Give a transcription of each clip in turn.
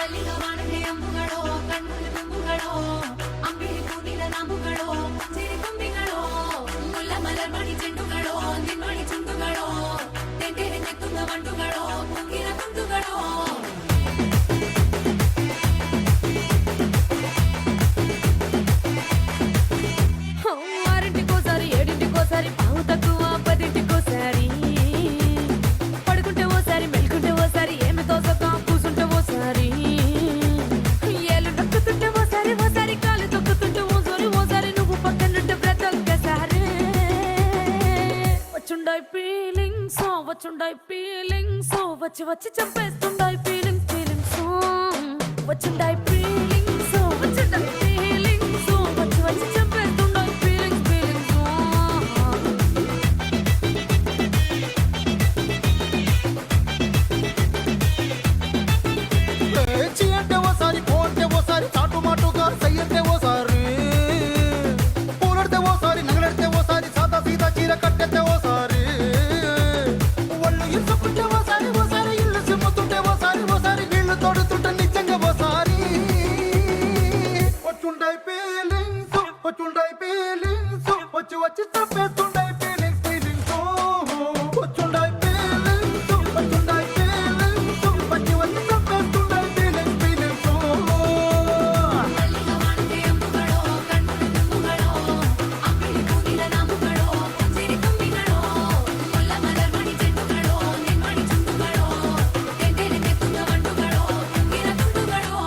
ಮಲ್ಲಿಗ ವಾಣತೆ ಅಂಬುಗಳೋ ಕಣ್ಣುಗಳ ತುಂಬುಗಳೋ ಅಂಬಿಳಿ ಕೂದಿಲ ನಾಂಬುಗಳೋ ಸಿರಿ ತುಂಬಿಗಳೋ ಮುಲ್ಲ ಮಲರ್ ಮಣಿ ಚೆಂಡುಗಳೋ ನಿನ್ಮಣಿ ಚುಂಡುಗಳೋ ತೆಂಟೆರೆ ತೆತ್ತುಂಗ ಮಂಡುಗಳೋ ಮುಂಗಿನ ಕುಂದುಗಳೋ ఆరింటికోసారి ఏడింటికోసారి పావు తక్కువ పదింటికోసారి పడుకుంటే ఓసారి మెలుకుంటే ఓసారి ఏమి తోసక కూసుంటే ఓసారి ఏళ్ళు నొక్కుతుంటే ఓసారి ఓసారి కాలు తొక్కుతుంటే ఓసారి ఓసారి నువ్వు పక్కనుంటే బ్రతొక్కసారి వచ్చుండాయి ఫీలింగ్స్ వచ్చి వచ్చి చంపేస్తుండాయి ఫీలింగ్స్ వచ్చుండాయి ఫీలింగ్స్ వచ్చుండాయి ఫీలింగ్స్ వచ్చి వచ్చి చంపేస్తుండాయి ఫీలింగ్స్ చీ అంటే ఓసారి పో అంటే ఓసారి చాటు మాటుగా సై అంటే ఓసారి పూలడితే ఓసారి నగలడితే ఓసారి సాదా సీదా చీర కట్టెతే ఓసారి ఒళ్ళు ఇసుకుంటే ఓసారి ఓసారి ఇల్లు సిమ్ముతుంటే ఓసారి ఓసారి నీళ్లు తోడుతుంటే నిజంగా ఓసారి వచ్చుండాయి ఫీలింగ్స్ వచ్చి వచ్చి తప్పేస్తుండాయి ఫీలింగ్స్ వచ్చుండాయి ఫీలింగ్స్ వచ్చి వచ్చి తప్పేస్తుండాయి ఫీలింగ్స్ మల్లిగ వాణతే అంబుಗಳೋ కಣ್ಣుల తుంబుಗಳೋ అంబిಳಿ ಕೂದಿಲ ನಾಂಬುಗಳೋ ಸಿರಿ ತುಂಬಿಗಳೋ ಮುಲ್ಲ ಮಲರ್ ಮಣಿ ಚೆಂಡುಗಳೋ ನಿನ್ಮಣಿ ಚುಂಡುಗಳೋ ತೆಂಟೆರೆ ತೆತ್ತುಂಗ ಮಂಡುಗಳೋ ಮುಂಗಿನ ಕುಂದುಗಳೋ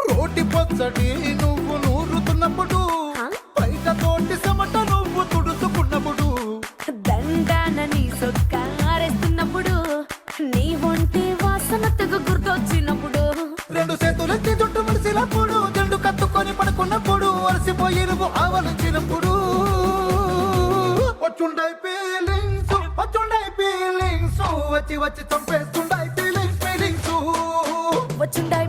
రోటి పచ్చడి నువ్వు నూరుతున్నప్పుడు బయట తోటి చెమట నువ్వు తుడుచుకున్నప్పుడు దండాన నీ సొక్కారేస్తున్నప్పుడు నీ ఒంటి వాసన తెగ గుర్తొచ్చినప్పుడు రెండు చేతులెత్తి జుట్టు ముడిసినప్పుడు జెండు కత్తుకొని పడుకున్నప్పుడు అలసిపోయి నువ్వు ఆవలించినప్పుడు వచ్చుండాయి ఫీలింగ్స్ వచ్చి వచ్చి చంపేస్తుండాయి ఫీలింగ్స్ వచ్చుండాయి